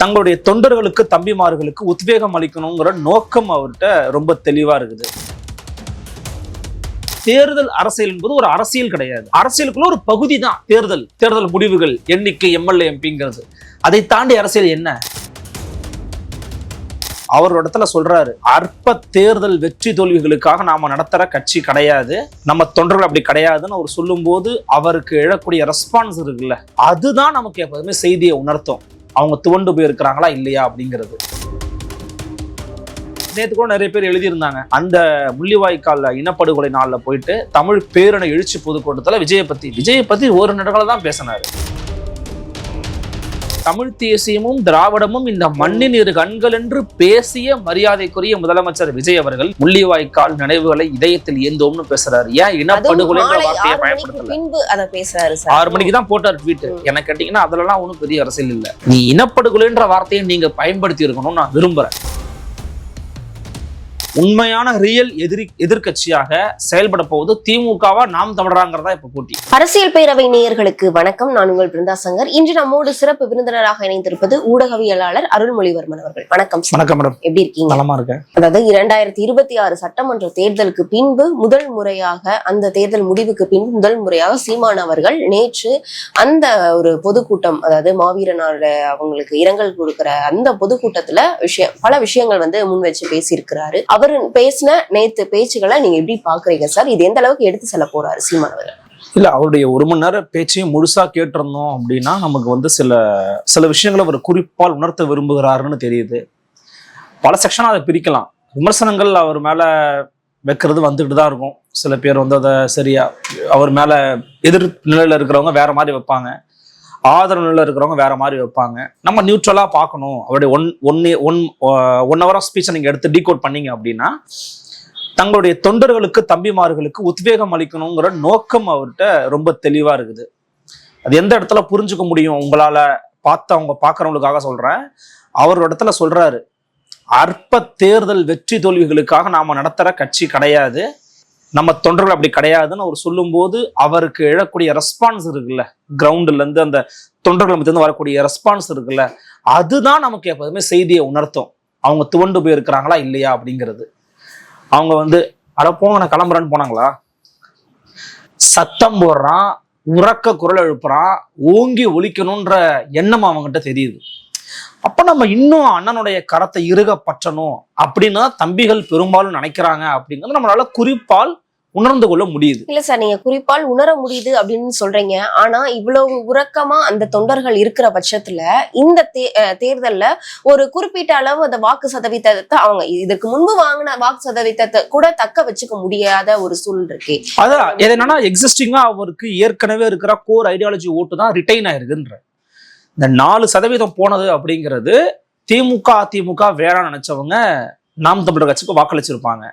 தங்களுடைய தொண்டர்களுக்கு தம்பிமார்களுக்கு உத்வேகம் அளிக்கணுங்கிற நோக்கம் அவர்கிட்ட ரொம்ப தெளிவா இருக்குது. தேர்தல் அரசியல் என்பது ஒரு அரசியல் கிடையாது. அரசியலுக்குள்ள ஒரு பகுதி தான் தேர்தல் முடிவுகள், எண்ணிக்கை, எம்எல்ஏ, எம்பிங்கிறது. அதை தாண்டி அரசியல் என்ன? அவர் இடத்துல சொல்றாரு, அற்ப தேர்தல் வெற்றி தோல்விகளுக்காக நாம நடத்துற கட்சி கிடையாது, நம்ம தொண்டர்கள் அப்படி கிடையாதுன்னு அவர் சொல்லும் போது அவருக்கு எழக்கூடிய ரெஸ்பான்ஸ் இருக்குல்ல, அதுதான் நமக்கு எப்போதுமே செய்தியை உணர்த்தும். அவங்க துவண்டு போயிருக்கிறாங்களா இல்லையா அப்படிங்கிறது. நேற்று கூட நிறைய பேர் எழுதியிருந்தாங்க, அந்த முள்ளிவாய்க்கால் இனப்படுகொலை நாளில் போயிட்டு தமிழ் பேரணி எழுச்சி பொதுக்கூட்டத்தில் விஜயை பத்தி ஒரு நடுகளை தான் பேசினாரு. தமிழ் தேசியமும் திராவிடமும் இந்த மண்ணின் இரு கண்கள் என்று பேசிய மரியாதைக்குரிய முதலமைச்சர் விஜய் அவர்கள் முள்ளிவாய்க்கால் நினைவுகளை இதயத்தில் ஏந்தோம்னு பேசுறாரு. ஏன் இனப்படுகொலை வார்த்தையை பயன்படுத்தல? 6 மணிக்கு தான் போட்டார் ட்வீட். எனக்கு கேட்டீங்கன்னா அதுலலாம் ஒன்றும் பெரிய அரசியல் இல்லை. நீ இனப்படுகொலைன்ற வார்த்தையை நீங்க பயன்படுத்தி இருக்கணும்னு நான் விரும்புறேன். உண்மையான ரியல் எதிர்கட்சியாக செயல்பட போவது திமுகவா நாம் தமிழராங்கிறதா இப்ப போட்டி. அரசியல் பேரவை நேயர்களுக்கு வணக்கம். நான் உங்கள் பிருந்தா சங்கர். இன்று நம்மோடு சிறப்பு விருந்தினராக இணைந்திருப்பது ஊடகவியலாளர் அருள்மொழிவர்மன் அவர்கள். வணக்கம். வணக்கம் மேடம். எப்படி இருக்கீங்க? நலமா இருக்கேன். அதாவது 2026 சட்டமன்ற தேர்தலுக்கு பின்பு முதல் முறையாக, அந்த தேர்தல் முடிவுக்கு பின்பு முதல் முறையாக சீமான் அவர்கள் நேற்று அந்த ஒரு பொதுக்கூட்டம், அதாவது மாவீரனால அவங்களுக்கு இரங்கல் கொடுக்கிற அந்த பொதுக்கூட்டத்துல பல விஷயங்கள் முன் வச்சு பேசியிருக்கிறாரு. அவர் பேசின நேத்து பேச்சுகளை நீங்க எப்படி பாக்குறீங்க சார்? இது எந்த அளவுக்கு எடுத்து செல்ல போறாரு சீமான் அவர்கள்? இல்ல, அவருடைய 1 மணி நேரம் பேச்சையும் முழுசா கேட்டிருந்தோம் அப்படின்னா நமக்கு சில விஷயங்களை அவர் குறிப்பால் உணர்த்த விரும்புகிறாருன்னு தெரியுது. பல செக்ஷனா அதை பிரிக்கலாம். விமர்சனங்கள் அவர் மேல வைக்கிறது வந்துட்டு தான் இருக்கும். சில பேர் அதை சரியா அவர் மேல எதிர் நிலையில இருக்கிறவங்க வேற மாதிரி வைப்பாங்க, ஆதரவு நிலையில இருக்கிறவங்க வேற மாதிரி வைப்பாங்க. நம்ம நியூட்ரலா பார்க்கணும். அவருடைய ஒன் ஹவர் ஆஃப் ஸ்பீச்சை நீங்க எடுத்து டீகோட் பண்ணீங்க அப்படின்னா தங்களுடைய தொண்டர்களுக்கு தம்பிமார்களுக்கு உத்வேகம் அளிக்கணுங்கிற நோக்கம் அவர்கிட்ட ரொம்ப தெளிவா இருக்குது. அது எந்த இடத்துல புரிஞ்சுக்க முடியும் உங்களால அவங்க பார்க்கறவங்களுக்காக சொல்றேன். அவர் இடத்துல சொல்றாரு, அற்ப தேர்தல் வெற்றி தோல்விகளுக்காக நாம நடத்துற கட்சி கிடையாது, நம்ம தொண்டர்கள் அப்படி கிடையாதுன்னு அவர் சொல்லும் போது அவருக்கு எழக்கூடிய ரெஸ்பான்ஸ் இருக்குல்ல, கிரவுண்ட்ல இருந்து அந்த தொண்டர்கள் மத்தியிருந்து வரக்கூடிய ரெஸ்பான்ஸ் இருக்குல்ல, அதுதான் நமக்கு எப்போதுமே செய்தியை உணர்த்தும். அவங்க துவண்டு போயிருக்கிறாங்களா இல்லையா அப்படிங்கிறது. அவங்க அட போங்க நான் கிளம்புறேன்னு போனாங்களா? சத்தம் போடுறான், உறக்க குரல் எழுப்புறான், ஓங்கி ஒலிக்கணும்ன்ற எண்ணம் அவங்ககிட்ட தெரியுது. அப்ப நம்ம இன்னும் அண்ணனுடைய கரத்தை இறுக பற்றணும் அப்படின்னு தம்பிகள் பெரும்பாலும் நினைக்கிறாங்க அப்படிங்கிறது நம்மளால குறிப்பால் உணர்ந்து கொள்ள முடியுது. இல்ல சார், நீங்க குறிப்பால் உணர முடியுது அப்படின்னு சொல்றீங்க. ஆனா இவ்வளவு உறக்கமா அந்த தொண்டர்கள் இருக்கிற பட்சத்துல இந்த தேர்தல்ல ஒரு குறிப்பிட்ட அளவு அந்த வாக்கு சதவீதத்தை அவங்க இதற்கு முன்பு வாங்கின வாக்கு சதவீதத்தை கூட தக்க வச்சுக்க முடியாத ஒரு சூழல் இருக்கு. அதான் என்னன்னா, எக்ஸிஸ்டிங்கா அவருக்கு ஏற்கனவே இருக்கிற கோர் ஐடியாலஜி ஓட்டு தான் ரிட்டைன் ஆயிருக்குன்ற இந்த 4% போனது அப்படிங்கிறது திமுக அதிமுக வேணாம் நினைச்சவங்க நாம் தமிழர் கட்சிக்கு வாக்களிச்சிருப்பாங்க.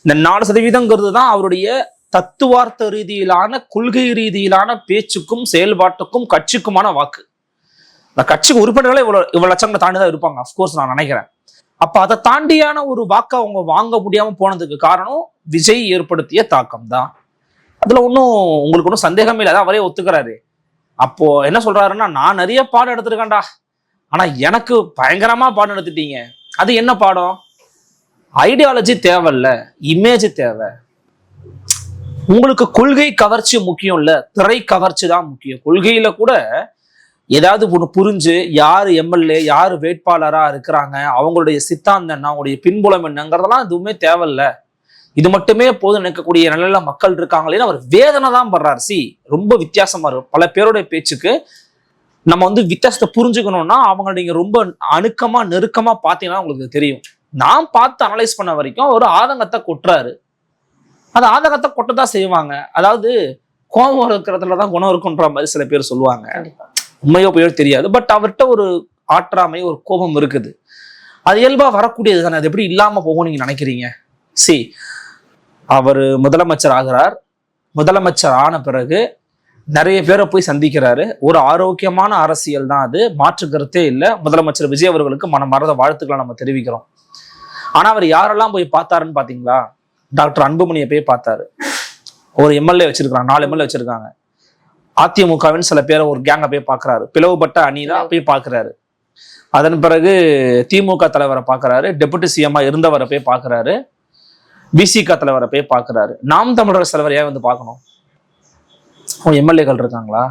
இந்த 4% தான் அவருடைய தத்துவார்த்த ரீதியிலான கொள்கை ரீதியிலான பேச்சுக்கும் செயல்பாட்டுக்கும் கட்சிக்குமான வாக்கு. இந்த கட்சிக்கு உறுப்பினர்களே இவ்வளவு லட்சங்களை தாண்டிதான் இருப்பாங்க, அப்கோர்ஸ் நான் நினைக்கிறேன். அப்ப அதை தாண்டியான ஒரு வாக்கை அவங்க வாங்க முடியாம போனதுக்கு காரணம் விஜய் ஏற்படுத்திய தாக்கம் தான். அதுல உங்களுக்கு ஒன்றும் சந்தேகமே இல்லை. அதான் அவரே ஒத்துக்கிறாரு. அப்போ என்ன சொல்றாருன்னா, நான் நிறைய பாடம் எடுத்திருக்கேன்டா, ஆனா எனக்கு பயங்கரமா பாடம் எடுத்துட்டீங்க. அது என்ன பாடம்? ஐடியாலஜி தேவையில்ல, இமேஜ் தேவை. உங்களுக்கு கொள்கை கவர்ச்சி முக்கியம் இல்ல, திரை கவர்ச்சி தான் முக்கியம். கொள்கையில கூட ஏதாவது ஒண்ணு புரிஞ்சு யாரு எம்எல்ஏ யாரு வேட்பாளரா இருக்கிறாங்க, அவங்களுடைய சித்தாந்தம் என்ன, அவங்களுடைய பின்புலம் என்னங்கிறதெல்லாம் எதுவுமே தேவையில்ல, இது மட்டுமே போதும் நினைக்கக்கூடிய நல்ல மக்கள் இருக்காங்களேன்னு அவர் வேதனை தான் படுறாரு. ரொம்ப வித்தியாசமா இருக்கும். பல பேருடைய பேச்சுக்கு நம்ம வித்தியாசத்தை புரிஞ்சுக்கணும்னா அவங்க நீங்க ரொம்ப அணுக்கமா நெருக்கமா பார்த்தீங்கன்னா உங்களுக்கு தெரியும். நான் பார்த்து அனலைஸ் பண்ண வரைக்கும் ஒரு ஆதங்கத்தை கொட்டுறாரு. அது ஆதங்கத்தை கொட்டதான் செய்வாங்க. அதாவது கோபம் இருக்கிறதுலதான் குணம் இருக்குன்ற மாதிரி சில பேர் சொல்லுவாங்க. உண்மையோ போயோ தெரியாது. பட் அவர்கிட்ட ஒரு ஆற்றாமை, ஒரு கோபம் இருக்குது. அது இயல்பா வரக்கூடியது தானே. அது எப்படி இல்லாம போகும் நீங்க நினைக்கிறீங்க? அவர் முதலமைச்சர் ஆகிறார். முதலமைச்சர் ஆன பிறகு நிறைய பேரை போய் சந்திக்கிறாரு. ஒரு ஆரோக்கியமான அரசியல் தான் அது, மாற்று கருத்தே இல்லை. முதலமைச்சர் விஜய் அவர்களுக்கு மனமார்ந்த வாழ்த்துக்களை நம்ம தெரிவிக்கிறோம். ஆனா அவர் யாரெல்லாம் போய் பார்த்தாருன்னு பாத்தீங்களா? டாக்டர் அன்புமணியை போய் பார்த்தாரு. ஒரு எம்எல்ஏ வச்சிருக்காங்க, 4 எம்எல்ஏ வச்சிருக்காங்க. அதிமுகவின் சில பேரை ஒரு கேங்கை போய் பார்க்குறாரு. பிளவுபட்ட அணிதான் போய் பார்க்குறாரு. அதன் பிறகு திமுக தலைவரை பார்க்கறாரு, டெபுட்டி சிஎம்மா இருந்தவரை போய் பார்க்கறாரு, பிசிக தலைவரை போய் பார்க்கறாரு. நாம் தமிழர் தலைவர் ஏன் வந்து பார்க்கணும்? எம்எல்ஏக்கள் இருக்காங்களா,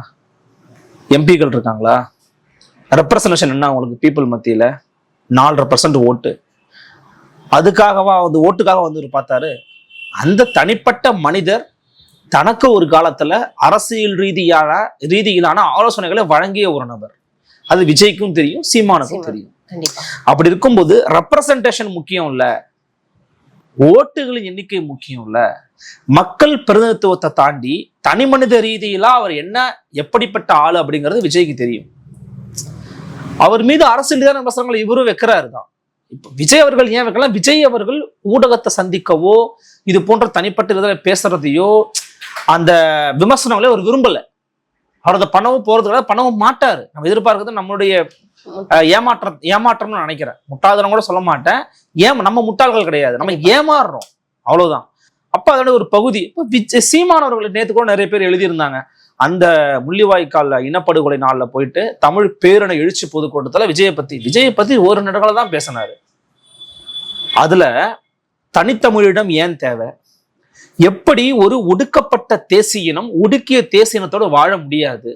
எம்பிக்கள் இருக்காங்களா? ரெப்ரசன்டேஷன் என்ன உங்களுக்கு பீப்புள் மத்தியில? 4% ஓட்டு. அதுக்காகவா வந்து ஓட்டுக்காக வந்து பார்த்தாரு? அந்த தனிப்பட்ட மனிதர் தனக்கு ஒரு காலத்துல அரசியல் ரீதியிலான ஆலோசனைகளை வழங்கிய ஒரு நபர். அது விஜய்க்கும் தெரியும், சீமானுக்கும் தெரியும். அப்படி இருக்கும்போது ரெப்ரசன்டேஷன் முக்கியம் இல்ல, ஓட்டுகளின் எண்ணிக்கை முக்கியம் இல்ல, மக்கள் பிரதிநிதித்துவத்தை தாண்டி தனி மனித ரீதியில அவர் என்ன எப்படிப்பட்ட ஆளு அப்படிங்கிறது விஜய்க்கு தெரியும். அவர் மீது அரசியல் ரீதியான விமர்சனங்கள் இவரும் வைக்கிறாரு தான். இப்ப விஜய் அவர்கள் ஏன் வைக்கலாம்? விஜய் அவர்கள் ஊடகத்தை சந்திக்கவோ இது போன்ற தனிப்பட்ட இதில் பேசுறதையோ அந்த விமர்சனங்களே அவர் விரும்பல. அவர் அதை பண்ணவும் போறது கிடையாது, பண்ணவும் மாட்டாரு. நம்ம எதிர்பார்க்கறது நம்மளுடைய ஏமாற்றம்னு நினைக்கிறேன். முட்டாள்தனம் கூட சொல்ல மாட்டேன். நம்ம முட்டாள்கள் கிடையாது, நம்ம ஏமாறுறோம், அவ்வளவுதான். அப்ப அதோட ஒரு பகுதி. இப்போ சீமானவர்கள் நேற்று கூட நிறைய பேர் எழுதியிருந்தாங்க, அந்த முள்ளிவாய்க்கால் இனப்படுகொலை நாள்ல போயிட்டு தமிழ் பேரணி எழுச்சி பொதுக்கூட்டத்துல விஜயை பத்தி ஒரு நெடுகளை தான் பேசினாரு. அதுல தனித்தமிழிடம் ஏன் தேவை, எப்படி ஒரு ஒடுக்கப்பட்ட தேசியினம் ஒடுக்கிய தேசியனத்தோடு வாழ முடியாது,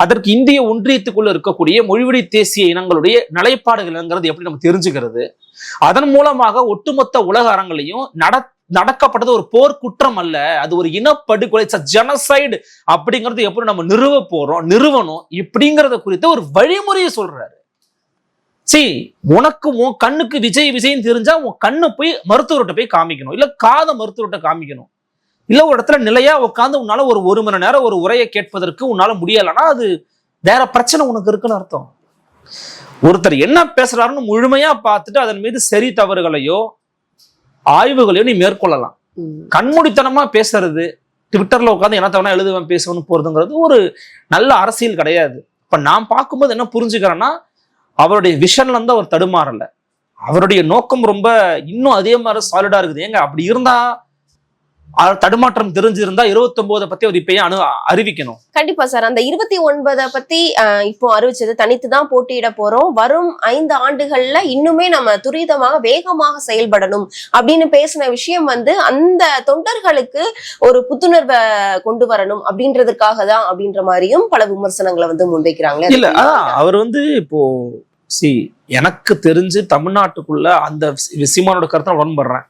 அதற்கு இந்திய ஒன்றியத்துக்குள்ள இருக்கக்கூடிய மொழிவழி தேசிய இனங்களுடைய நிலைப்பாடுகள்ங்கிறது எப்படி நம்ம தெரிஞ்சுக்கிறது, அதன் மூலமாக ஒட்டுமொத்த உலக அரங்களையும் நடக்கப்பட்டது ஒரு போர் குற்றம் அல்ல, அது ஒரு இனப்படுகொலை, ஜெனசைடு அப்படிங்கிறது எப்படி நம்ம நிறுவனம் இப்படிங்கிறத குறித்த ஒரு வழிமுறையை சொல்றாரு. உனக்கு உன் கண்ணுக்கு விஜய்னு தெரிஞ்சா உன் கண்ணு போய் மருத்துவர்கிட்ட போய் காமிக்கணும், இல்ல காத மருத்துவர்கிட்ட காமிக்கணும், இல்ல ஒரு இடத்துல நிலையா உட்காந்து உன்னால ஒரு மணி நேரம் ஒரு உரையை கேட்பதற்கு உன்னால முடியலன்னா அது வேற பிரச்சனை உனக்கு இருக்குன்னு அர்த்தம். ஒருத்தர் என்ன பேசுறாருன்னு முழுமையா பார்த்துட்டு அதன் மீது சரி தவறுகளையோ ஆய்வுகளையும் நீ மேற்கொள்ளலாம். கண்மூடித்தனமா பேசுறது, ட்விட்டர்ல உட்காந்து என்ன தவணா எழுதுவேன் பேசுவேன்னு போறதுங்கிறது ஒரு நல்ல அரசியல் கிடையாது. இப்ப நான் பார்க்கும்போது என்ன புரிஞ்சுக்கிறேன்னா, அவருடைய விஷன்ல இருந்து அவர் தடுமாறல, அவருடைய நோக்கம் ரொம்ப இன்னும் அதே மாதிரி சாலிடா இருக்குது. ஏங்க அப்படி இருந்தா தடுமாற்றம் தெரிஞ்சிருந்தா 29 பத்தி அவர் இப்பயே அறிவிக்கணும். கண்டிப்பா சார். அந்த 29 பத்தி இப்போ அறிவிச்சது, தனித்துதான் போட்டியிட போறோம், வரும் 5 ஆண்டுகள்ல இன்னுமே நம்ம துரிதமாக வேகமாக செயல்படணும் அப்படின்னு பேசின விஷயம் வந்து அந்த தொண்டர்களுக்கு ஒரு புத்துணர்வை கொண்டு வரணும் அப்படின்றதுக்காக தான் அப்படின்ற மாதிரியும் பல விமர்சனங்களை வந்து முன்வைக்கிறாங்களே. இல்ல அவர் வந்து இப்போ எனக்கு தெரிஞ்சு தமிழ்நாட்டுக்குள்ள அந்த சீமானோட கருத்தை உடன்படுறேன்,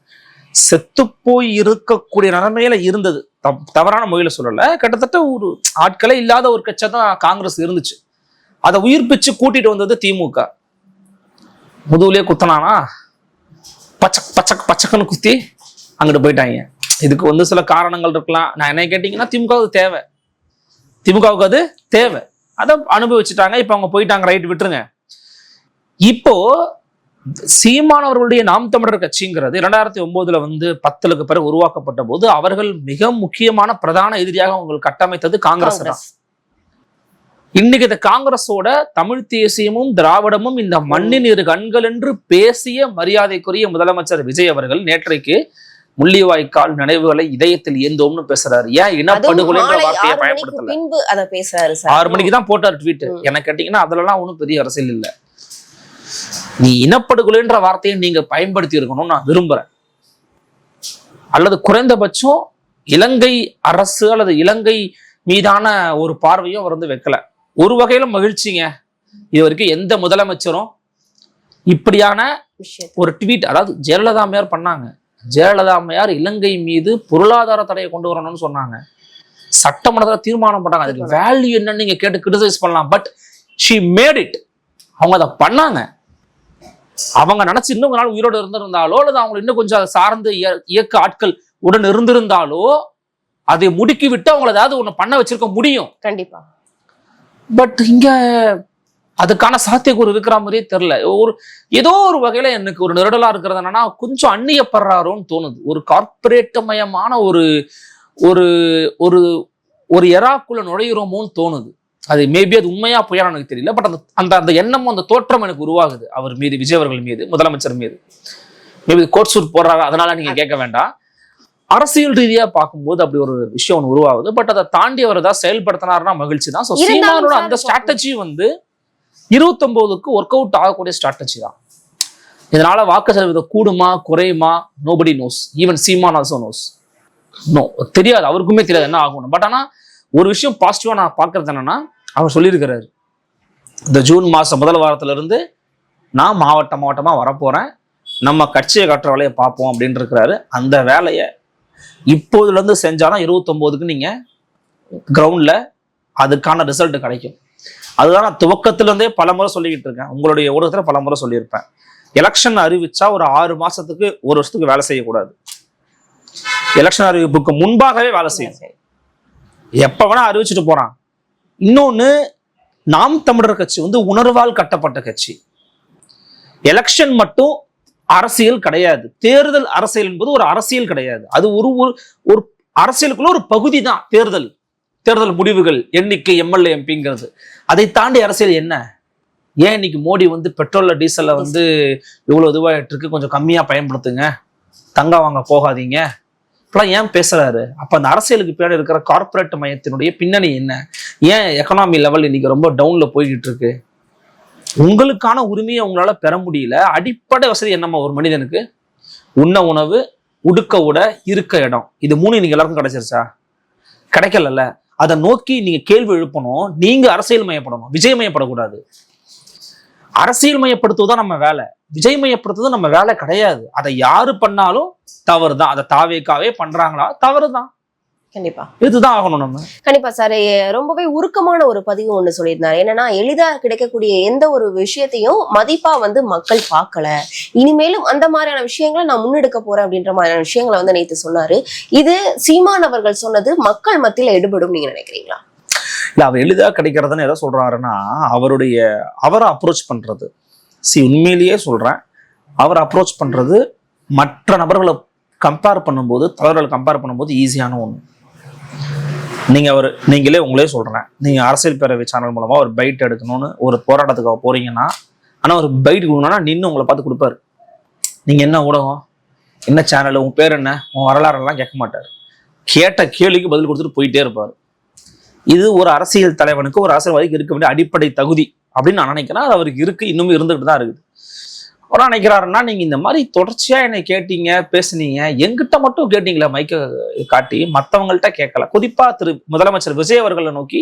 செத்து போய் இருக்கக்கூடிய நிலைமையில இருந்தது, தவறான முறையில சொல்லல, கிட்டத்தட்ட ஒரு ஆட்களே இல்லாத ஒரு கட்சியா தான் காங்கிரஸ் இருந்துச்சு. அதை உயிர்ப்பிச்சு கூட்டிட்டு வந்தது திமுக. முதுகுலயே குத்தனானா பச்சக்குன்னு குத்தி அங்கிட்டு போயிட்டாங்க. இதுக்கு வந்து சில காரணங்கள் இருக்கலாம். நான் என்ன கேட்டீங்கன்னா திமுகவுக்கு அது தேவை, அதை அனுபவிச்சுட்டாங்க. இப்ப அவங்க போயிட்டாங்க, ரைட், விட்டுருங்க. இப்போ சீமானவர்களுடைய நாம் தமிழர் கட்சிங்கிறது 2009 வந்து 10க்கு பிறகு உருவாக்கப்பட்ட போது அவர்கள் மிக முக்கியமான பிரதான எதிரியாக அவங்களுக்கு கட்டமைத்தது காங்கிரஸ் தான். இன்னைக்கு இந்த காங்கிரஸோட தமிழ் தேசியமும் திராவிடமும் இந்த மண்ணின் இரு கண்கள் என்று பேசிய மரியாதைக்குரிய முதலமைச்சர் விஜய் அவர்கள் நேற்றைக்கு முள்ளிவாய்க்கால் நினைவுகளை இதயத்தில் ஏந்தோம்னு பேசுறாரு. ஏன் இனப்படுகொலைன்ற வார்த்தையை பயன்படுத்தல? 6 மணிக்கு தான் போட்டார் ட்வீட். என்ன கேட்டீங்கன்னா அதுலலாம் ஒன்றும் பெரிய அரசியல் இல்லை. நீ இனப்படுகொலைன்ற வார்த்தையை நீங்க பயன்படுத்தி இருக்கணும்னு நான் விரும்புறேன். அல்லது குறைந்தபட்சம் இலங்கை அரசு அல்லது இலங்கை மீதான ஒரு பார்வையும் அவர் வந்து வைக்கல. ஒரு வகையில மகிழ்ச்சிங்க, இது வரைக்கும் எந்த முதலமைச்சரும் இப்படியான ஒரு ட்வீட், அதாவது ஜெயலலிதா அம்மையார் பண்ணாங்க. ஜெயலலிதா அம்மையார் இலங்கை மீது பொருளாதார தடையை கொண்டு வரணும்னு சொன்னாங்க, சட்டமன்றத்தில் தீர்மானம் பண்ணாங்க. அதுக்கு வேல்யூ என்னன்னு நீங்க கேட்டு கிரிட்டிசைஸ் பண்ணலாம், பட் ஷி மேட் இட். அவங்க அதை பண்ணாங்க. அவங்க நினைச்சு இன்னும் நாள் உயிரோடு இருந்திருந்தாலோ அல்லது அவங்க இன்னும் கொஞ்சம் சார்ந்து இயக்க ஆட்கள் உடன் இருந்திருந்தாலோ அதை முடுக்கி விட்டு அவங்களை ஏதாவது ஒண்ணு பண்ண வச்சிருக்க முடியும் கண்டிப்பா. பட் இங்க அதுக்கான சாத்தியக்கூறு இருக்கிற மாதிரியே தெரியல. ஏதோ ஒரு வகையில எனக்கு ஒரு நெருடலா இருக்கிறது என்னன்னா, கொஞ்சம் அந்நியப்படுறாரோன்னு தோணுது. ஒரு கார்பரேட் மயமான ஒரு ஒரு ஒரு எராக்குள்ள நுழையிறோமோன்னு தோணுது. அது மேபி அது உண்மையா பொய்யா எனக்கு தெரியல, பட் அந்த அந்த எண்ணமும் அந்த தோற்றம் எனக்கு உருவாகுது அவர் மீது, விஜய் அவர்கள் மீது, முதலமைச்சர் மீது. மேபி கோட் சூட் போடுறாங்க, அதனால நீங்க கேட்க வேண்டாம். அரசியல் ரீதியா பார்க்கும்போது அப்படி ஒரு விஷயம் ஒன்று உருவாகுது. பட் அதை தாண்டி அவர் ஏதாவது செயல்படுத்தினாருன்னா மகிழ்ச்சி தான். ஸோ சீமானோட அந்த ஸ்ட்ராட்டஜி வந்து 29க்கு ஒர்க் அவுட் ஆகக்கூடிய ஸ்ட்ராட்டஜி தான். இதனால வாக்கு சதவீதம் கூடுமா குறையுமா நோபடி நோஸ், ஈவன் சீமான் ஆல்சோ நோஸ். நோ, தெரியாது, அவருக்குமே தெரியாது என்ன ஆகணும். பட் ஆனால் ஒரு விஷயம் பாசிட்டிவா நான் பார்க்கறது என்னன்னா, அவர் சொல்லியிருக்கிறாரு இந்த ஜூன் மாசம் முதல் வாரத்துல இருந்து நான் மாவட்டமா வரப்போறேன், நம்ம கட்சியை கட்டுற வேலையை பார்ப்போம் அப்படின்னு இருக்கிறாரு. அந்த வேலையை இப்போதுல இருந்து செஞ்சாதான் 29க்கு நீங்க கிரவுண்ட்ல அதுக்கான ரிசல்ட் கிடைக்கும். அதுதான் நான் துவக்கத்துல இருந்தே பல முறை சொல்லிக்கிட்டு இருக்கேன், உங்களுடைய ஊடகத்துல பல முறை சொல்லியிருப்பேன். எலெக்ஷன் அறிவிச்சா ஒரு 6 மாசத்துக்கு 1 வருஷத்துக்கு வேலை செய்யக்கூடாது. எலெக்ஷன் அறிவிப்புக்கு முன்பாகவே வேலை செய்யும். எப்ப வேணா அறிவிச்சுட்டு போறான். இன்னொன்னு, நாம் தமிழர் கட்சி வந்து உணர்வால் கட்டப்பட்ட கட்சி. எலெக்ஷன் மட்டும் அரசியல் கிடையாது. தேர்தல் அரசியல் என்பது ஒரு அரசியல் கிடையாது. அது ஒரு அரசியலுக்குள்ள ஒரு பகுதி தான் தேர்தல் முடிவுகள், எண்ணிக்கை, எம்எல்ஏ, எம்பிங்கிறது. அதை தாண்டி அரசியல் என்ன? ஏன் இன்னைக்கு மோடி வந்து பெட்ரோல்ல டீசல்ல வந்து இவ்வளவு இதுவாயிட்டு இருக்கு, கொஞ்சம் கம்மியா பயன்படுத்துங்க, தங்கம் வாங்க போகாதீங்க, இப்பெல்லாம் ஏன் பேசுறாரு? அப்ப அந்த அரசியலுக்கு பின்னாடி இருக்கிற கார்பரேட் மையத்தினுடைய பின்னணி என்ன? ஏன் எக்கனாமி லெவல் இன்னைக்கு ரொம்ப டவுன்ல போய்கிட்டு இருக்கு? உங்களுக்கான உரிமையை உங்களால பெற முடியல. அடிப்படை வசதி என்னம்மா ஒரு மனிதனுக்கு? உண்ண உணவு, உடுக்க உட, இருக்க இடம், இது 3 நீங்க எல்லாருக்கும் கிடைச்சிருச்சா? கிடைக்கல. அதை நோக்கி நீங்க கேள்வி எழுப்பணும். நீங்க அரசியல் மயப்படணும், விஜய் மயப்படக்கூடாது. அரசியல் மயப்படுத்துவதுதான் நம்ம வேலை, விஜய் மயப்படுத்துவது நம்ம வேலை கிடையாது. அதை யாரு பண்ணாலும் தவறு தான். அதை தாவேக்காவே பண்றாங்களா, தவறுதான். கண்டிப்பா இதுதான் ஆகணும் நம்ம. கண்டிப்பா சார். ரொம்பவே உருக்கமான ஒரு பதிவு ஒண்ணு சொல்லியிருந்தாரு. என்னன்னா, எளிதா கிடைக்கக்கூடிய எந்த ஒரு விஷயத்தையும் மதிப்பா வந்து மக்கள் பார்க்கல, இனிமேலும் அந்த மாதிரியான விஷயங்களை நான் முன்னெடுக்க போறேன் அப்படின்ற மாதிரியான விஷயங்களை வந்து நேத்து சொன்னாரு. இது சீமான் அவர்கள் சொன்னது மக்கள் மத்தியில எடுபடும் நீங்க நினைக்கிறீங்களா? இல்ல, அவர் எளிதா கிடைக்கிறதுன்னு எதை சொல்றாருன்னா, அவரை அப்ரோச் பண்றது, உண்மையிலேயே சொல்றேன், அவர் அப்ரோச் பண்றது மற்ற நபர்களை கம்பேர் பண்ணும்போது, தலைவர்களை கம்பேர் பண்ணும்போது ஈஸியான ஒண்ணு. நீங்களே உங்களே சொல்றேன், நீங்க அரசியல் பேரவை சேனல் மூலமா ஒரு பைட் எடுக்கணும்னு ஒரு போராட்டத்துக்காக போறீங்கன்னா, ஆனா ஒரு பைட் கொடுக்கணும்னா நின்று உங்களை பார்த்து கொடுப்பாரு. நீங்க என்ன ஊடகம், என்ன சேனல், உன் பேர் என்ன, உன் வரலாறுலாம் கேட்க மாட்டாரு. கேட்ட கேள்விக்கு பதில் கொடுத்துட்டு போயிட்டே இருப்பாரு. இது ஒரு அரசியல் தலைவனுக்கு, ஒரு அரசியல்வாதிக்கு இருக்க வேண்டிய அடிப்படை தகுதி அப்படின்னு நான் நினைக்கிறேன். அது அவருக்கு இருக்கு, இன்னும் இருந்துகிட்டு தான் இருக்குது. அவர் நினைக்கிறாருன்னா, நீங்க இந்த மாதிரி தொடர்ச்சியா என்னை கேட்டீங்க, பேசுனீங்க, எங்கிட்ட மட்டும் கேட்டீங்களா மைக்க காட்டி, மற்றவங்கள்ட்ட கேட்கல. குறிப்பா முதலமைச்சர் விஜய் அவர்களை நோக்கி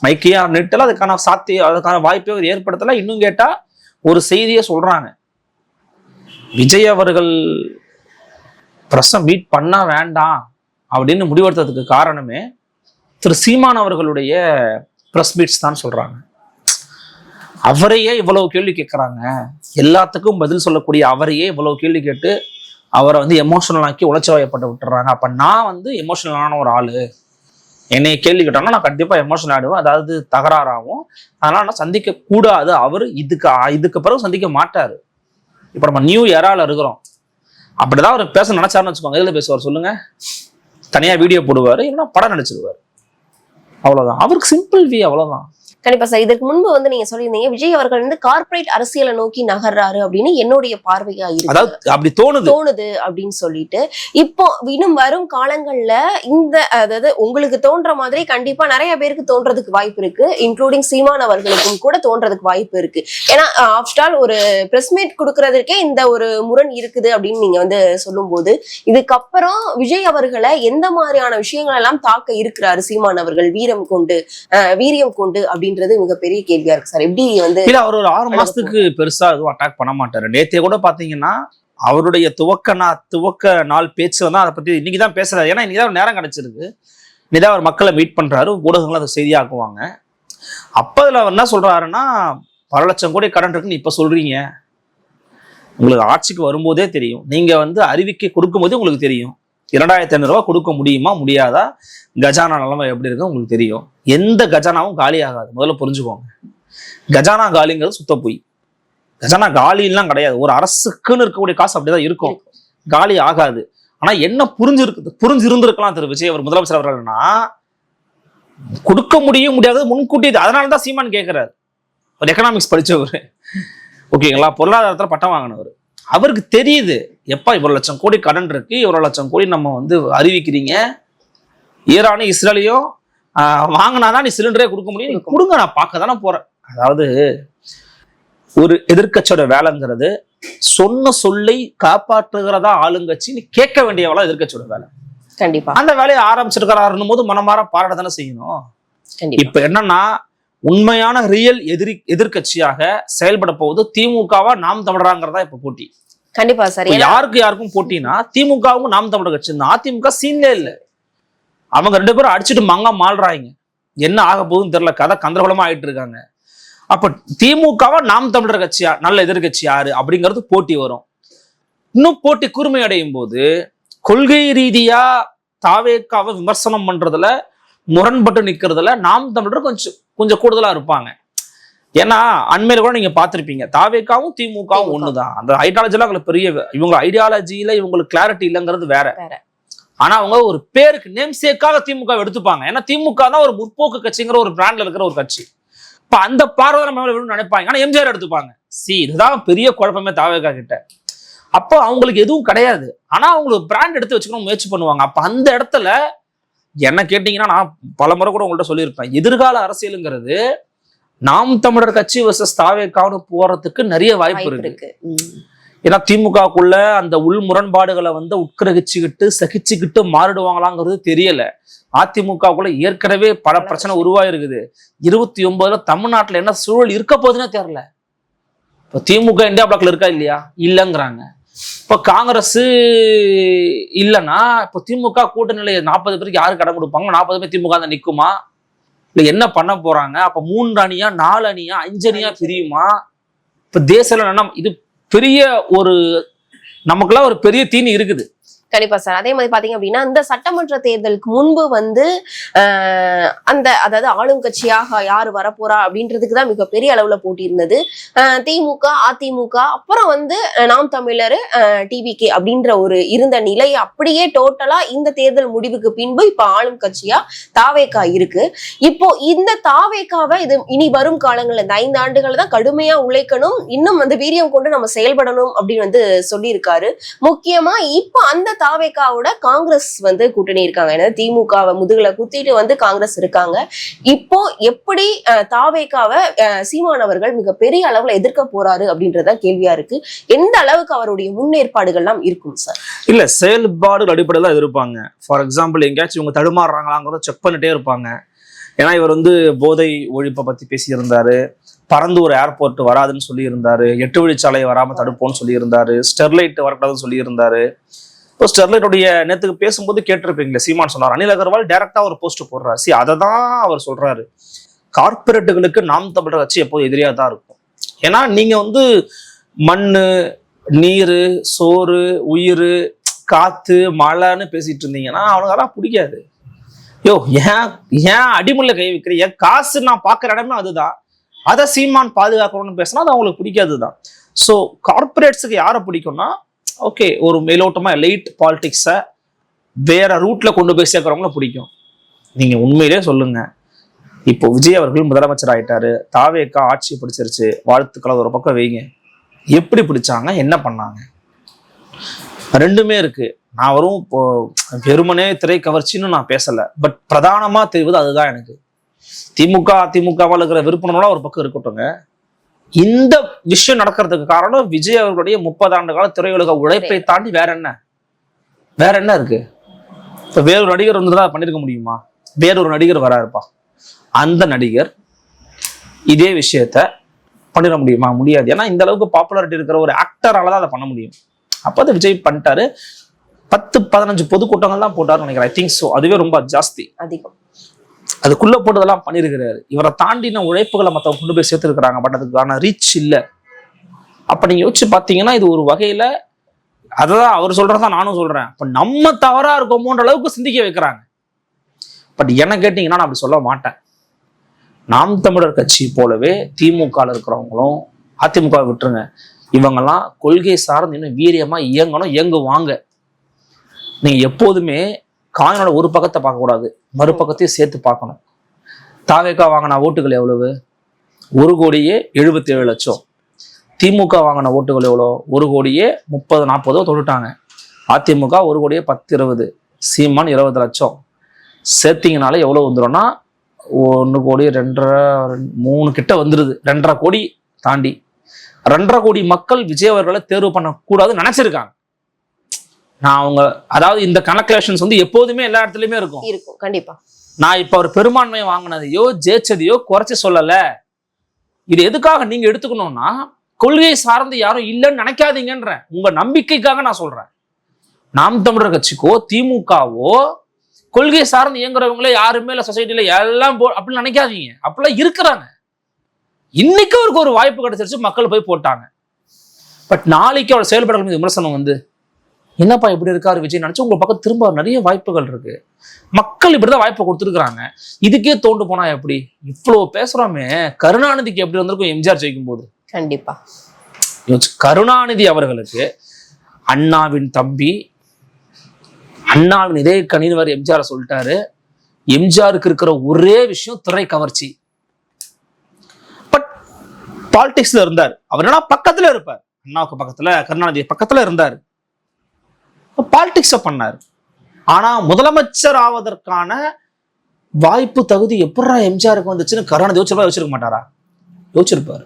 மைக்கையா நிட்டல, அதுக்கான வாய்ப்பை அவர் ஏற்படுத்தல. இன்னும் கேட்டா ஒரு செய்தியை சொல்றாங்க, விஜய் அவர்கள் பிரஸ்ஸை மீட் பண்ண வேண்டாம் அப்படின்னு முடிவெடுத்ததுக்கு காரணமே சீமான் அவர்களுடைய பிரஸ் மீட்ஸ் தான் சொல்றாங்க. அவரையே இவ்வளவு கேள்வி கேட்கறாங்க, எல்லாத்துக்கும் பதில் சொல்லக்கூடிய அவரையே இவ்வளவு கேள்வி கேட்டு அவரை வந்து எமோஷனல் ஆக்கி உணர்ச்சி வயப்பட்டு விட்டுறாங்க. அப்ப நான் வந்து எமோஷனலான ஒரு ஆளு, என்னைய கேள்வி கேட்டாங்கன்னா நான் கண்டிப்பா எமோஷனல் ஆயிடுவேன், அதாவது தகராறாகும். அதனால நான் சந்திக்க கூடாது. அவரு இதுக்கு பிறகு சந்திக்க மாட்டாரு. இப்ப நம்ம நியூ எரால இருக்கிறோம். அப்படிதான் அவர் பேச நினைச்சாருன்னு வச்சுக்கோங்க, எதுல பேசுவார் சொல்லுங்க? தனியா வீடியோ போடுவாரு, இல்லைன்னா படம் நடிச்சிருவாரு, அவ்வளவுதான். அவருக்கு சிம்பிள் வி, அவ்வளவுதான். கண்டிப்பா சார். இதற்கு முன்பு வந்து நீங்க சொல்லியிருந்தீங்க, விஜய் அவர்கள் வந்து கார்பரேட் அரசியலை நோக்கி நகர்றாரு அப்படின்னு என்னுடைய பார்வையா இருக்கு, அப்படி தோணுது அப்படின்னு சொல்லிட்டு, இப்போ இன்னும் வரும் காலங்கள்ல இந்த, அதாவது உங்களுக்கு தோன்ற மாதிரி கண்டிப்பா நிறைய பேருக்கு தோன்றதுக்கு வாய்ப்பு இருக்கு, இன்க்ளூடிங் சீமான் அவர்களுக்கும் கூட தோன்றதுக்கு வாய்ப்பு இருக்கு. ஏன்னா ஆஃப்டர் ஒரு பிரஸ் மீட் கொடுக்கறதுக்கே இந்த ஒரு முரண் இருக்குது அப்படின்னு நீங்க வந்து சொல்லும் போது, இதுக்கப்புறம் விஜய் அவர்களை எந்த மாதிரியான விஷயங்கள் எல்லாம் தாக்க இருக்கிறாரு சீமான் அவர்கள், வீரியம் கொண்டு அப்படின்னு மிகப்பெரிய கேள்வியா இருக்கு சார். எப்படி வந்து இல்ல, அவர் ஒரு 6 மாசத்துக்கு பெருசா எதுவும் அட்டாக் பண்ண மாட்டாரு. நேத்தே கூட பாத்தீங்கன்னா அவருடைய துவக்க நாள் பேச்சு வந்து அதை பத்தி இன்னைக்குதான் பேசுறாரு. ஏன்னா இன்னைக்குதான் நேரம் கிடைச்சிருக்கு, இன்னைக்குதான் அவர் மக்களை மீட் பண்றாரு, ஊடகங்களை அதை செய்தியாக்குவாங்க. அப்ப அதுல அவர் என்ன சொல்றாருன்னா, 1 லட்சம் கோடி கடன் இருக்குன்னு இப்ப சொல்றீங்க, உங்களுக்கு ஆட்சிக்கு வரும்போதே தெரியும், நீங்க வந்து அறிவிக்கை கொடுக்கும் போதே உங்களுக்கு தெரியும் 2500 ரூபாய் கொடுக்க முடியுமா முடியாதா, கஜானா நிலைமை எப்படி இருக்கு உங்களுக்கு தெரியும். எந்த கஜானாவும் காலி ஆகாது, முதல்ல புரிஞ்சுக்கோங்க. கஜானா காலிங்கிறது சுத்த போய், கஜானா காலிலாம் கிடையாது. ஒரு அரசுக்குன்னு இருக்கக்கூடிய காசு அப்படிதான் இருக்கும், காலி ஆகாது. ஆனா என்ன புரிஞ்சிருந்திருக்கலாம் விஜய் அவர் முதலமைச்சர் அவர்கள்னா, கொடுக்க முடியாது முன்கூட்டி. அதனாலதான் சீமான் கேட்கிறாரு, ஒரு எக்கனாமிக்ஸ் படிச்சவர், ஓகேங்களா, பொருளாதாரத்துல பட்டம் வாங்கினவர். அவருக்கு தெரியுது, எப்பா 1 லட்சம் கோடி கடன் இருக்கு, 1 லட்சம் கோடி நம்ம வந்து அறிவிக்கிறீங்க, ஈரானும் இஸ்ரேலையும் வாங்கினாதான் நீ சிலிண்டரே கொடுக்க முடியும், கொடுங்க, நான் பார்க்க தானே போறேன். அதாவது ஒரு எதிர்க்கட்சியோட வேலைங்கிறது சொன்ன சொல்லை காப்பாற்றுகிறதா ஆளுங்கட்சின்னு கேட்க வேண்டியவளா எதிர்க்கட்சியோட வேலை. கண்டிப்பா அந்த வேலையை ஆரம்பிச்சிருக்கிறாருன்னும் போது மனமாற பாராட்ட தானே செய்யணும். கண்டிப்பா இப்ப என்னன்னா உண்மையான ரியல் எதிர்க்கட்சியாக செயல்பட போவது திமுகவா நாம் தமிழராங்கிறதா இப்ப போட்டி. கண்டிப்பா சார். யாருக்கும் போட்டினா திமுகவும் நாம் தமிழர் கட்சி. இந்த அதிமுக சீன்லே இல்ல. அவங்க 2 பேரும் அடிச்சுட்டு மங்கா மாள்றாங்க. என்ன ஆக போகுதுன்னு தெரியல. கதை கந்தரகுலமா ஆயிட்டு இருக்காங்க. அப்ப திமுகவா நாம் தமிழர் கட்சியா நல்ல எதிர்கட்சி யாரு அப்படிங்கிறது போட்டி வரும். இன்னும் போட்டி கூர்மை அடையும் போது கொள்கை ரீதியா தாவேக்காவை விமர்சனம் பண்றதுல முரண்பட்டு நிக்கிறதுல நாம் தமிழர் கொஞ்சம் கூடுதலா இருப்பாங்க. ஏன்னா அண்மையில கூட நீங்க பாத்திருப்பீங்க, தாவேக்காவும் திமுகவும் ஒண்ணுதான். அந்த ஐடியாலஜி எல்லாம் பெரிய இவங்க ஐடியாலஜியில இவங்களுக்கு கிளாரிட்டி இல்லைங்கிறது வேற. ஆனா அவங்க ஒரு பேருக்கு நேம் சேக்காக திமுக எடுத்துப்பாங்க. ஏன்னா திமுக தான் ஒரு முற்போக்கு கட்சிங்கிற ஒரு பிராண்ட்ல இருக்கிற ஒரு கட்சி. இப்ப அந்த பார்வை நம்ம நினைப்பாங்க. ஆனா எம்ஜிஆர் எடுத்துப்பாங்க. இதுதான் பெரிய குழப்பமே தாவேக்கா கிட்ட. அப்போ அவங்களுக்கு எதுவும் கிடையாது. ஆனா அவங்களுக்கு பிராண்ட் எடுத்து வச்சுக்கணும் முயற்சி பண்ணுவாங்க. அப்ப அந்த இடத்துல என்ன கேட்டீங்கன்னா, நான் பல முறை கூட உங்கள்கிட்ட சொல்லியிருப்பேன், எதிர்கால அரசியலுங்கிறது நாம் தமிழர் கட்சி வர்சஸ் தாவேக்கான்னு போறதுக்கு நிறைய வாய்ப்பு இருக்கு. ஏன்னா திமுகக்குள்ள அந்த உள் முரண்பாடுகளை உட்கிரகிச்சுக்கிட்டு சகிச்சுக்கிட்டு மாறிடுவாங்களாங்கிறது தெரியல. அதிமுகக்குள்ள ஏற்கனவே பல பிரச்சனை உருவாயிருக்குது. 29 தமிழ்நாட்டுல என்ன சூழல் இருக்க போகுதுன்னே தெரியல. இப்ப திமுக இந்தியா பிளாக்ல இருக்கா இல்லையா? இல்லைங்கிறாங்க. இப்ப காங்கிரஸ் இல்லைன்னா இப்ப திமுக கூட்டணியில 40 பேருக்கு யாரு கடன் கொடுப்பாங்க? 40 பேர் திமுக தான் நிக்குமா? இல்ல என்ன பண்ண போறாங்க? அப்ப 3 அணியா 4 அணியா 5 அணியா பிரியுமா? இப்ப தேசம் இது பெரிய ஒரு நமக்குலாம் ஒரு பெரிய தீனி இருக்குது. கண்டிப்பா சார். அதே மாதிரி பாத்தீங்க அப்படின்னா இந்த சட்டமன்ற தேர்தலுக்கு முன்பு அந்த அதாவது ஆளும் கட்சியாக யாரு வரப்போறா அப்படின்றதுக்கு தான் மிகப்பெரிய அளவுல போட்டி இருந்தது. திமுக, அதிமுக, அப்புறம் நாம் தமிழர், டிவிகே அப்படின்ற ஒரு இருந்த நிலை அப்படியே டோட்டலா இந்த தேர்தல் முடிவுக்கு பின்பு இப்ப ஆளும் கட்சியா தாவேக்கா இருக்கு. இப்போ இந்த தாவேக்காவை இது இனி வரும் காலங்கள்ல இந்த 5 ஆண்டுகள் தான் கடுமையா உழைக்கணும், இன்னும் வீரியம் கொண்டு நம்ம செயல்படணும் அப்படின்னு சொல்லியிருக்காரு. முக்கியமா இப்ப அந்த தாவேக்காவோட காங்கிரஸ் கூட்டணி இருக்காங்க. ஏன்னா திமுகவை முதுகுல குத்திட்டு காங்கிரஸ் இருக்காங்க. இப்போ எப்படி தாவேக்காவை சீமான் அவர்கள் மிக பெரிய அளவுல எதிர்க்க போறாரு அப்படின்றத கேள்வியா இருக்கு. எந்த அளவுக்கு அவருடைய முன்னேற்பாடுகள்லாம் இருக்கும் சார்? இல்ல, செயல்பாடுகள் அடிப்படையில் தான் எதிர்ப்பாங்க. ஃபார் எக்ஸாம்பிள் எங்கேயாச்சும் இவங்க தடுமாறுறாங்களாங்கிறத செக் பண்ணிட்டே இருப்பாங்க. ஏன்னா இவர் போதை ஒழிப்பை பத்தி பேசியிருந்தாரு, பரந்தூர் ஏர்போர்ட் வராதுன்னு சொல்லி இருந்தாரு, 8 வழிச்சாலை வராம தடுப்போம்னு சொல்லி இருந்தாரு, ஸ்டெர்லைட் வரக்கூடாதுன்னு சொல்லி இருந்தாரு. இப்போ ஸ்டெர்லைட்டுடைய நேத்துக்கு பேசும்போது கேட்டிருப்பீங்களே, சீமான் சொன்னார், அனில் அகர்வால் டைரக்டா ஒரு போஸ்ட் போடுறாரு. அதை தான் அவர் சொல்றாரு, கார்பரேட்டுகளுக்கு நாம் தமிழர் கட்சி எப்போது எதிரியா தான் இருக்கும். ஏன்னா நீங்க மண்ணு, நீரு, சோறு, உயிர், காத்து, மழைன்னு பேசிட்டு இருந்தீங்கன்னா அவனுக்கு அதெல்லாம் பிடிக்காது. ஏன் அடிமுல்ல கை வைக்கிற, என் காசு நான் பாக்குற இடமே அதுதான், அதை சீமான் பாதுகாக்கணும்னு பேசினா அது அவங்களுக்கு பிடிக்காதுதான். ஸோ கார்பரேட்ஸுக்கு யாரை பிடிக்கும்னா, ஓகே, ஒரு மேலோட்டமா எலைட் பாலிடிக்ஸை வேற ரூட்ல கொண்டு போய் சேர்க்கிறவங்கள பிடிக்கும். நீங்க உண்மையிலே சொல்லுங்க, இப்போ விஜய் அவர்கள் முதலமைச்சர் ஆயிட்டாரு, தாவேக்கா ஆட்சி பிடிச்சிருச்சு, வாழ்த்துக்களை ஒரு பக்கம் வைங்க. எப்படி பிடிச்சாங்க, என்ன பண்ணாங்க? ரெண்டுமே இருக்கு. நான் இப்போ வெறுமனே திரை கவர்ச்சின்னு நான் பேசல, பட் பிரதானமா தெரிவது அதுதான். எனக்கு திமுக அதிமுகவால் இருக்கிற விருப்பம்னா ஒரு பக்கம் இருக்கட்டும்ங்க, இந்த விஷயம் நடக்கிறதுக்கு காரணம் விஜய் அவர்களுடைய 30 ஆண்டு கால திரையுலக உழைப்பை தாண்டி வேற என்ன இருக்கு? இப்ப வேறொரு நடிகர் தான் பண்ணிருக்க முடியுமா? வேறொரு நடிகர் வராருப்பா, அந்த நடிகர் இதே விஷயத்த பண்ணிட முடியுமா? முடியாது. ஏன்னா இந்த அளவுக்கு பாப்புலாரிட்டி இருக்கிற ஒரு ஆக்டரால தான் அதை பண்ண முடியும். அப்ப அதை விஜய் பண்ணிட்டாரு. 10-15 பொதுக்கூட்டங்கள் தான் போட்டாருன்னு நினைக்கிறேன். I think so. அதுவே ரொம்ப ஜாஸ்தி, அதிகம். அதுக்குள்ள போட்டதெல்லாம் பண்ணிருக்கிறாரு. இவரை தாண்டின உழைப்புகளை மற்றவங்க கொண்டு போய் சேர்த்துருக்கிறாங்க. பட் அதுக்கான ரீச் இல்லை. அப்ப நீங்க யோசிச்சு பாத்தீங்கன்னா இது ஒரு வகையில, அதான் அவர் சொல்றதான் நானும் சொல்றேன், இப்ப நம்ம தவறா இருக்கோமோன்ற அளவுக்கு சிந்திக்க வைக்கிறாங்க. பட் என்ன கேட்டீங்கன்னா நான் அப்படி சொல்ல மாட்டேன். நாம் தமிழர் கட்சி போலவே திமுக இருக்கிறவங்களும், அதிமுக விட்டுருங்க, இவங்கெல்லாம் கொள்கை சார்ந்து இன்னும் வீரியமா இயங்குவாங்க. நீங்க எப்போதுமே காயினோட ஒரு பக்கத்தை பார்க்கக்கூடாது, மறுபக்கத்தையும் சேர்த்து பார்க்கணும். தாவேக்கா வாங்கின ஓட்டுகள் எவ்வளவு? 1,77,00,000. திமுக வாங்கின ஓட்டுகள் எவ்வளோ? 1,30,40,000 தொட்டுட்டாங்க. அதிமுக 1,10,20,000, சீமான் 20 லட்சம். சேர்த்திங்கனால எவ்வளோ வந்துடும்னா 1,02,00,000, 3 கிட்ட வந்துடுது. 2,50,00,000 தாண்டி 2.5 கோடி மக்கள் விஜய் அவர்களை தேர்வு பண்ணக்கூடாதுன்னு நினைச்சிருக்காங்க. நான் அவங்க அதாவது இந்த கனெக்லேஷன்ஸ் வந்து எப்போதுமே எல்லா இடத்துலயுமே இருக்கும். கண்டிப்பா. நான் இப்ப ஒரு பெரும்பான்மையை வாங்கினதையோ ஜெயிச்சதையோ குறைச்சி சொல்லல. இது எதுக்காக நீங்க எடுத்துக்கணும்னா, கொள்கையை சார்ந்து யாரும் இல்லைன்னு நினைக்காதீங்கன்ற உங்க நம்பிக்கைக்காக நான் சொல்றேன். நாம் தமிழர் கட்சிக்கோ திமுகவோ கொள்கையை சார்ந்து இயங்குறவங்களே யாருமே இல்லை, சொசைட்டில எல்லாம் அப்படின்னு நினைக்காதீங்க. அப்படிலாம் இருக்கிறாங்க. இன்னைக்கு அவருக்கு ஒரு வாய்ப்பு கிடைச்சிருச்சு, மக்கள் போய் போட்டாங்க. பட் நாளைக்கு அவர் செயல்படக்கூடிய மீது விமர்சனம் வந்து என்னப்பா இப்படி இருக்காரு விஜய் நினைச்சு உங்க பக்கம் திரும்ப நிறைய வாய்ப்புகள் இருக்கு. மக்கள் இப்படிதான் வாய்ப்பை கொடுத்துருக்காங்க. இதுக்கே தோண்டு போனா எப்படி? இவ்வளவு பேசுறோமே, கருணாநிதிக்கு எப்படி வந்திருக்கும் எம்ஜிஆர் ஜெயிக்கும் போது? கண்டிப்பா. கருணாநிதி அவர்களுக்கு அண்ணாவின் தம்பி, அண்ணாவின் இதே கணிவர் எம்ஜிஆர் சொல்லிட்டாரு. எம்ஜிஆருக்கு இருக்கிற ஒரே விஷயம் திரை கவர்ச்சி. பட் பாலிடிக்ஸ்ல இருந்தார். அவர் என்ன பக்கத்துல இருப்பார், அண்ணாவுக்கு பக்கத்துல, கருணாநிதி பக்கத்துல இருந்தார், பாலிடிக்ஸ பண்ணார். ஆனா முதலமைச்சர் ஆவதற்கான வாய்ப்பு தகுதி எப்படா எம்ஜிஆருக்கு வந்துச்சுன்னு கருணாநிதி யோசிச்சிருக்க மாட்டாரா? யோசிச்சிருப்பாரு.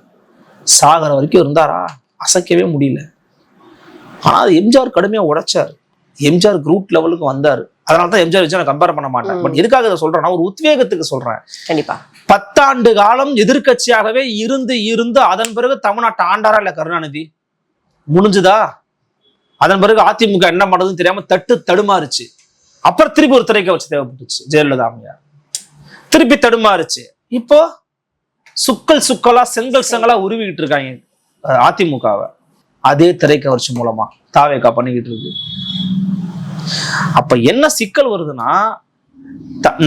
சாகர வரைக்கும் இருந்தாரா? அசைக்கவே முடியல. ஆனா அது எம்ஜிஆர் கடுமையா உடைச்சார். எம்ஜிஆர் ரூட் லெவலுக்கு வந்தாரு. அதனாலதான் எம்ஜிஆர் வச்சு நான் கம்பேர் பண்ண மாட்டேன். பட் எதுக்காக இதை சொல்றேன்னா, ஒரு உத்வேகத்துக்கு சொல்றேன். கண்டிப்பா. 10 ஆண்டு காலம் எதிர்கட்சியாகவே இருந்து அதன் பிறகு தமிழ்நாட்டை ஆண்டாரா இல்ல கருணாநிதி? முடிஞ்சுதா? அதன் பிறகு அதிமுக என்ன பண்றதுன்னு தெரியாம தடுமாறுச்சு. அப்புறம் திருப்பி ஒரு திரைக்க வச்சு தேவைப்பட்டுச்சு ஜெயலலிதா அம்மையார். திருப்பி தடுமாறுச்சு. இப்போ சுக்கலா செங்கலா உருவிக்கிட்டு இருக்காங்க அதிமுகவை. அதே திரைக்கவர்ச்சி மூலமா தாவேகா பண்ணிக்கிட்டு இருக்கு. அப்ப என்ன சிக்கல் வருதுன்னா,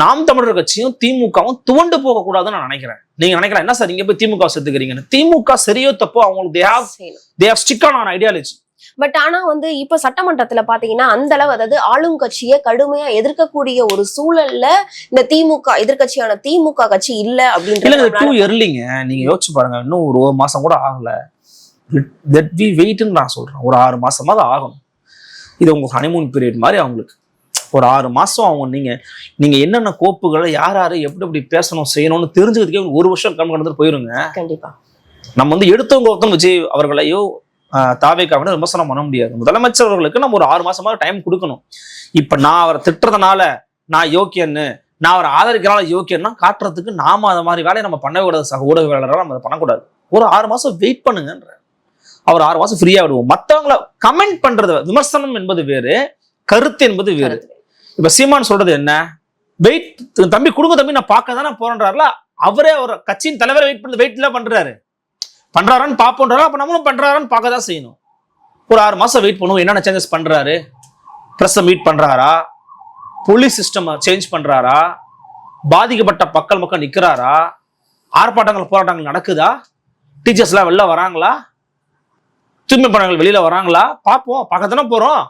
நாம் தமிழர் கட்சியும் திமுகவும் துவண்டு போக கூடாதுன்னு நான் நினைக்கிறேன். நீங்க நினைக்கலாம் என்ன சார் இங்க போய் திமுக சேர்த்துக்கிறீங்கன்னு. திமுக சரியோ தப்போ அவங்களுக்கு they have stick on ideology. But ஆனா வந்து இப்ப சட்டமன்றத்துல பாத்தீங்கன்னா அந்த அளவு, அதாவது ஆளும் கட்சியை கடுமையா எதிர்க்கக்கூடிய ஒரு சூழல்ல இந்த திமுக எதிர்கட்சியான திமுக கட்சி இல்ல அப்படின்னு நீங்க யோசிச்சு பாருங்க. இன்னும் ஒரு மாசம் கூட ஆகல. நான் சொல்றேன், ஒரு 6 மாசமாவது ஆகணும். இது உங்களுக்கு ஹனிமூன் பீரியட் மாதிரி அவங்களுக்கு. ஒரு 6 மாசம் அவங்க நீங்க என்னென்ன கோப்புகளை யாரு எப்படி பேசணும் செய்யணும்னு தெரிஞ்சுக்கிறதுக்கே 1 வருஷம் கடந்து போயிருங்க. கண்டிப்பா. நம்ம வந்து எடுத்தவங்க ஒருத்தம் விஜய் அவர்களையோ தாவேக்காவிட விமர்சனம் பண்ண முடியாது. முதலமைச்சர் அவர்களுக்கு நம்ம ஒரு 6 மாசமா டைம் கொடுக்கணும். இப்ப நான் அவரை திட்டுறதுனால நான் யோக்கியன்னு, நான் அவரை ஆதரிக்கிறனால யோக்கியன்னா காட்டுறதுக்கு நாம அதை மாதிரி வேலையை நம்ம பண்ணவே கூடாது. சக ஊடகவியலாளராக நம்ம அதை பண்ணக்கூடாது. ஒரு 6 மாசம் வெயிட் பண்ணுங்கன்ற. அவர் 6 மாசம் ஃப்ரீயா விடுவோம். மற்றவங்கள கமெண்ட் பண்றது, விமர்சனம் என்பது வேறு, கருத்து என்பது வேறு. இப்ப சீமான் சொல்றது என்ன? வெயிட் தம்பி கொடுங்க தம்பி, நான் பார்க்க தானே போறேன்றாருல. அவரே ஒரு கட்சியின் தலைவரை வெயிட்ல பண்றாரான்னு பாப்போன்றாரு. அப்ப நம்மளும் பண்றாரான்னு பார்க்க தான் செய்யணும். ஒரு 6 மாசம் வெயிட் பண்ணுவோம். என்னென்ன சேஞ்சஸ் பண்றாரு? பிரஸ் மீட் பண்றாரா? போலீஸ் சிஸ்டம் சேஞ்ச் பண்றாரா? பாதிக்கப்பட்ட மக்கள் நிக்கிறாரா? ஆர்ப்பாட்டங்கள் போராட்டங்கள் நடக்குதா? டீச்சர்ஸ் எல்லாம் வெளில வராங்களா? தூய்மை பணியாளர்கள் வெளியில வராங்களா? பார்ப்போம். பார்க்கத்தானே போறோம்.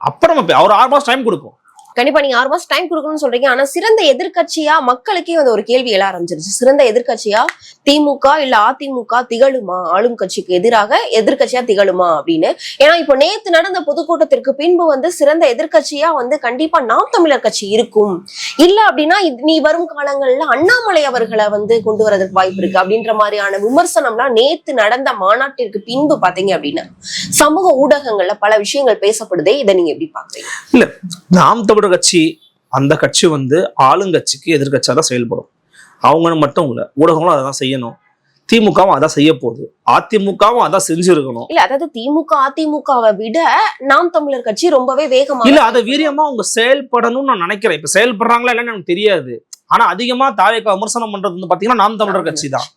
அப்புறம் அவர் 6 மாசம் டைம் கொடுப்போம். கண்டிப்பா. நீங்க 6 மாசம் டைம் கொடுக்கணும்னு சொல்றீங்க. ஆனா சிறந்த எதிர்கட்சியா மக்களுக்கே வந்து ஒரு கேள்வி எழ ஆரம்பிச்சிருச்சு. சிறந்த எதிர்கட்சியா திமுக இல்ல அதிமுக திகழுமா? ஆளும் கட்சிக்கு எதிராக எதிர்கட்சியா திகழுமா அப்படின்னு. ஏன்னா இப்போ நேத்து நடந்த பொதுக்கூட்டத்திற்கு பின்பு வந்து சிறந்த எதிர்கட்சியா வந்து கண்டிப்பா நாம் தமிழர் கட்சி இருக்கும். இல்ல அப்படின்னா நீ வரும் காலங்கள்ல அண்ணாமலை அவர்களை வந்து கொண்டு வரதுக்கு வாய்ப்பு இருக்கு அப்படின்ற மாதிரியான விமர்சனம்லாம் நேத்து நடந்த மாநாட்டிற்கு பின்பு பாத்தீங்க அப்படின்னா சமூக ஊடகங்கள்ல பல விஷயங்கள் பேசப்படுதே. இதை நீங்க எப்படி பாக்குறீங்க? இல்ல, நாம் தமிழர் கட்சி அந்த கட்சி வந்து ஆளுங்கட்சிக்கு எதிர்கட்சியா தான் செயல்படும். அவங்க மட்டும் இல்ல, ஊடகங்களும் அதான் செய்யணும். திமுகவும் அதான் செய்ய போகுது. அதிமுகவும் அதான் செஞ்சிருக்கணும். இல்ல, அதாவது திமுக அதிமுகவை விட நாம் தமிழர் கட்சி ரொம்பவே வேகமா இல்ல, அதை வீரியமா அவங்க செயல்படணும்னு நான் நினைக்கிறேன். இப்ப செயல்படுறாங்களா இல்லன்னு எனக்கு தெரியாது. ஆனா அதிகமா தாவேகா விமர்சனம் பண்றது வந்து பாத்தீங்கன்னா நாம் தமிழர் கட்சி தான்.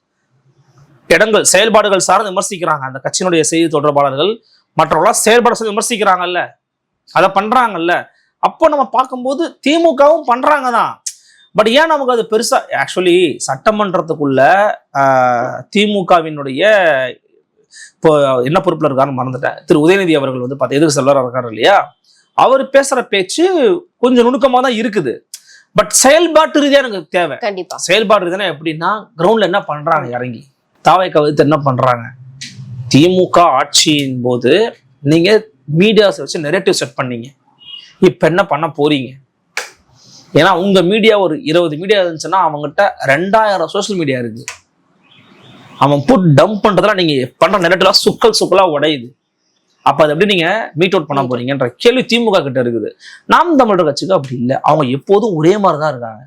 இடங்கள் செயல்பாடுகள் சார்ந்து விமர்சிக்கிறாங்க. அந்த கட்சியினுடைய செய்தி தொடர்பாளர்கள் மற்றவர்களா செயல்பாடு விமர்சிக்கிறாங்கல்ல, அதை பண்றாங்கல்ல. அப்போ நம்ம பார்க்கும்போது திமுகவும் பண்றாங்க தான். பட் ஏன் நமக்கு அது பெருசா? ஆக்சுவலி சட்டமன்றத்துக்குள்ள திமுகவினுடைய இப்போ என்ன பொறுப்புல இருக்காருன்னு மறந்துட்டேன், திரு உதயநிதி அவர்கள் வந்து எதிர்க்கு செல்வராக இருக்காரு இல்லையா, அவர் பேசுற பேச்சு கொஞ்சம் நுணுக்கமா தான் இருக்குது. பட் செயல்பாட்டு ரீதியா எனக்கு தேவை. கண்டிப்பா செயல்பாடு ரீதியா எப்படின்னா, கிரவுண்ட்ல என்ன பண்றாங்க, இறங்கி தாவேக்கா வந்து என்ன பண்றாங்க. திமுக ஆட்சியின் போது நீங்க மீடியாஸ் வச்சு நெரேட்டிவ் செட் பண்ணீங்க. இப்ப என்ன பண்ண போறீங்க? ஏன்னா உங்க மீடியா ஒரு 20 மீடியா இருந்துச்சுன்னா அவங்ககிட்ட 2000 சோசியல் மீடியா இருக்கு. அவன் புட் டம்ப் பண்றதுல நீங்க பண்ற நெரட்டிவா சுக்கலா உடையுது. அப்ப அது எப்படி நீங்க மீட் அவுட் பண்ண போறீங்கன்ற கேள்வி திமுக கிட்ட இருக்குது. நாம் தமிழர் கட்சிக்கு அப்படி இல்லை. அவங்க எப்போதும் ஒரே மாதிரிதான் இருக்காங்க,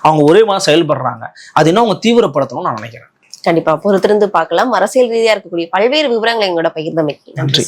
அவங்க ஒரே மாதிரி செயல்படுறாங்க. அது என்ன அவங்க தீவிரப்படுத்தணும்னு நான் நினைக்கிறேன். கண்டிப்பா பொறுத்திருந்து பார்க்கலாம். அரசியல் ரீதியா இருக்கக்கூடிய பல்வேறு விவரங்களை எங்களோட பகிர்ந்தமைக்கு நன்றி.